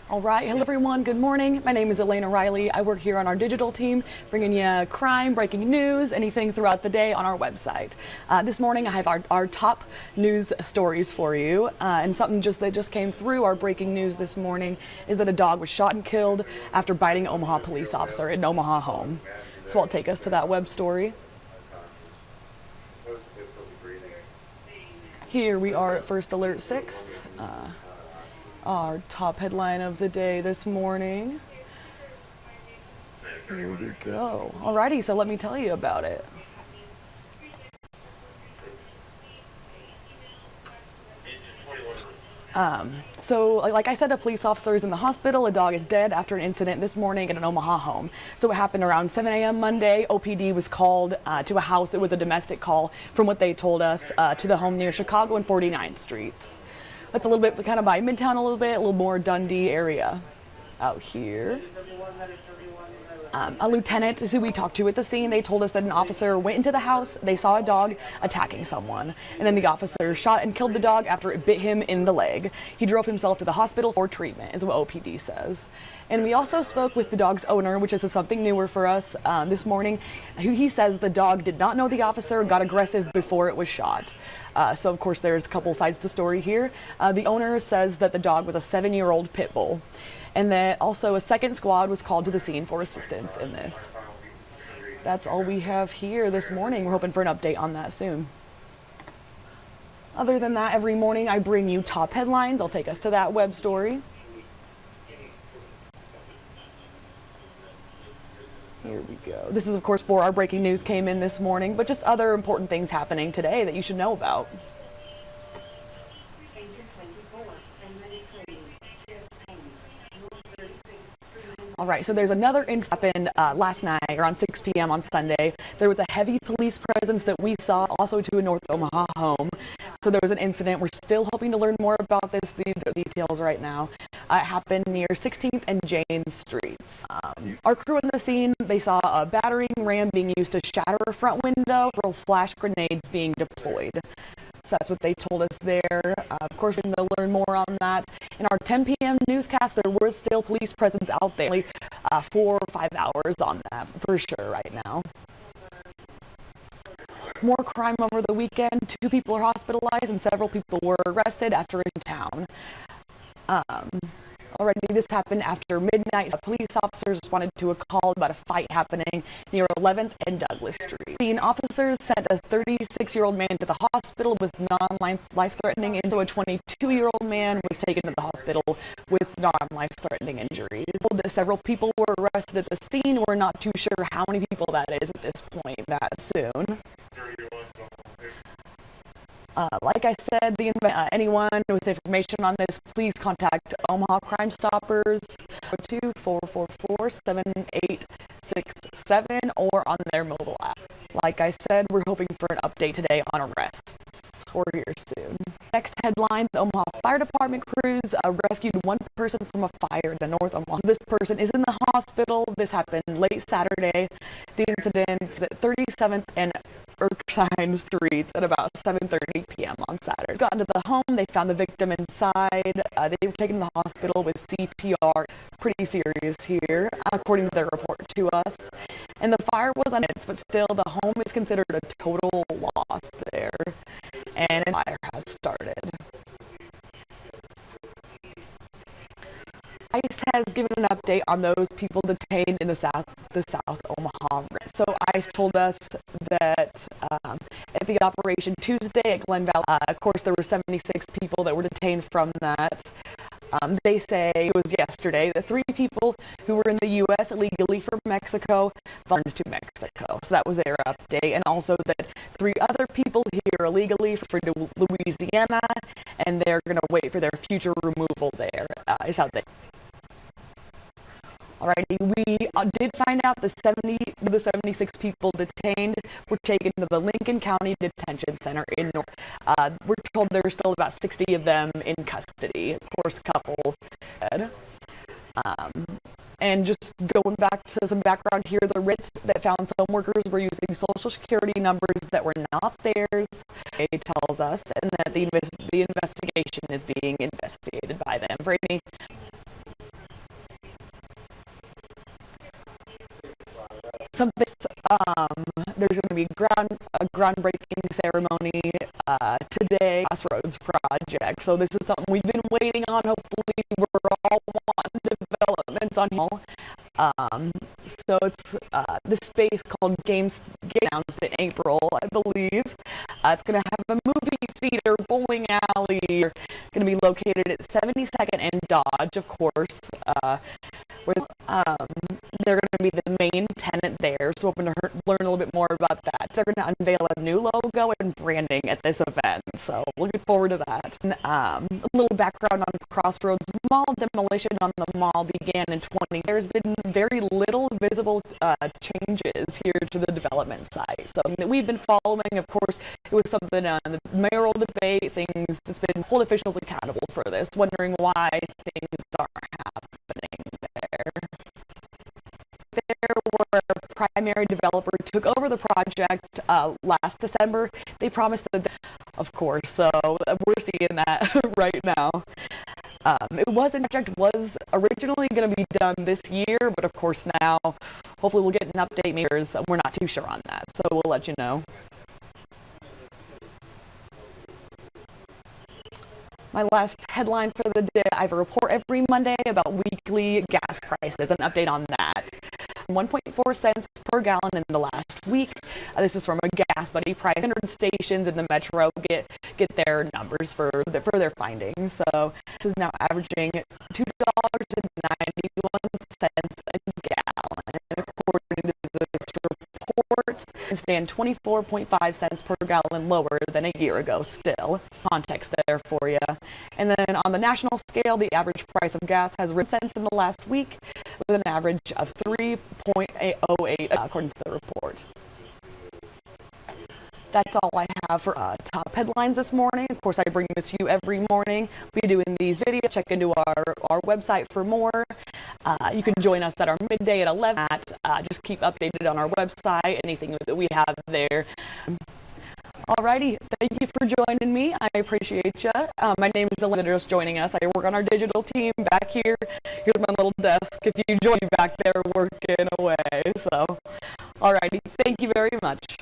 All right, hello everyone, good morning. My name is Elena Riley. I work here on our digital team, bringing you crime, breaking news, anything throughout the day on our website. This morning I have our top news stories for you, and something that just came through our breaking news this morning is that a dog was shot and killed after biting an Omaha police officer in an Omaha home. So I'll take us to that web story. Here we are at First Alert 6. Our top headline of the day this morning. Here we go. Alrighty, so let me tell you about it. So like I said, a police officer is in the hospital. A dog is dead after an incident this morning at an Omaha home. So it happened around 7 a.m. Monday. OPD was called to a house. It was a domestic call from what they told us to the home near Chicago and 49th Streets. That's a little bit kind of by Midtown, a little more Dundee area out here. A lieutenant who we talked to at the scene, they told us that an officer went into the house, they saw a dog attacking someone, and then the officer shot and killed the dog after it bit him in the leg. He drove himself to the hospital for treatment, is what OPD says. And we also spoke with the dog's owner, which is something newer for us this morning. He says the dog did not know the officer, got aggressive before it was shot. So of course there's a couple sides to the story here. The owner says that the dog was a 7-year-old pit bull, and that also a second squad was called to the scene for assistance in this. That's all we have here this morning. We're hoping for an update on that soon. Other than that, every morning I bring you top headlines. I'll take us to that web story. Here we go. This is, of course, for our breaking news came in this morning, but just other important things happening today that you should know about. All right, so there's another incident happened last night around 6 p.m. on Sunday. There was a heavy police presence that we saw also to a North Omaha home. So there was an incident. We're still hoping to learn more about this, the details right now. It happened near 16th and James Streets. Our crew on the scene, they saw a battering ram being used to shatter a front window, several flash grenades being deployed. So that's what they told us there. Of course, we're going to learn more on that. In our 10 p.m. newscast, there was still police presence out there, only 4 or 5 hours on that for sure right now. More crime over the weekend. 2 people are hospitalized and several people were arrested after in town. Already this happened after midnight. Police officers responded to a call about a fight happening near 11th and Douglas Street. The officers sent a 36-year-old man to the hospital with non-life-threatening injuries. So a 22-year-old man was taken to the hospital with non-life-threatening injuries. Several people were arrested at the scene. We're not too sure how many people that is at this point that soon. Like I said, anyone with information on this, please contact Omaha Crime Stoppers 2-444-7867 or on their mobile app. Like I said, we're hoping for an update today on arrests. We're here soon. Next headline, the Omaha Fire Department crews rescued one person from a fire in the North Omaha. This person is in the hospital. This happened late Saturday. The incident is at 37th and Erskine Streets at about 7:30 p.m. on Saturday. They got into the home, they found the victim inside. They were taken to the hospital with CPR. Pretty serious here, according to their report to us. And the fire was on it, but still the home is considered a total loss there. And a fire has started. ICE has given an update on those people detained in the South Omaha. So ICE told us that at the operation Tuesday at Glen Valley, of course there were 76 people that were detained from that. They say it was yesterday that 3 people who were in the U.S. illegally from Mexico returned to Mexico. So that was their update. And also that 3 other people here illegally for Louisiana, and they're going to wait for their future removal there, is how they... Alrighty, we did find out the 76 people detained were taken to the Lincoln County Detention Center in North. We're told there's still about 60 of them in custody. Of course, a couple dead. And just going back to some background here, the writ that found some workers were using social security numbers that were not theirs, it tells us, and that the investigation is being investigated by them for any. There's going to be a groundbreaking ceremony today, Crossroads project. So this is something we've been waiting on. Hopefully, we're all wanting developments on here. So it's the space called Games announced in April, I believe. It's going to have a movie theater, bowling alley. Going to be located at 72nd and Dodge, of course. They're going to be the main tenant there, so hoping to learn a little bit more about that. They're going to unveil a new logo and branding at this event, so looking forward to that. And, a little background on Crossroads Mall. Demolition on the mall began in 20. There's been very little visible changes here to the development site. So we've been following, of course, it was something the mayoral debate, things, it's been hold officials accountable for this, wondering why things aren't happening there. There were a primary developer who took over the project last December. They promised that, of course, so we're seeing that right now. The project was originally going to be done this year, but of course now, hopefully we'll get an update. Maybe we're not too sure on that, so we'll let you know. My last headline for the day, I have a report every Monday about weekly gas prices, an update on that. 1.4 cents per gallon in the last week. This is from a Gas Buddy price. 100 stations in the metro get their numbers for their findings. So this is now averaging $2.91 a gallon, according to this report, and stand 24.5 cents per gallon lower than a year ago. Still, context there for you. And then on the national scale, the average price of gas has risen cents in the last week, with an average of 3.08, according to the report. That's all I have for top headlines this morning. Of course, I bring this to you every morning. We'll be doing these videos. Check into our website for more. You can join us at our midday at 11. Just keep updated on our website, anything that we have there. Alrighty, thank you for joining me. I appreciate you. My name is Elena, just joining us. I work on our digital team back here. Here's my little desk. If you join me back there working away. So, alrighty, thank you very much.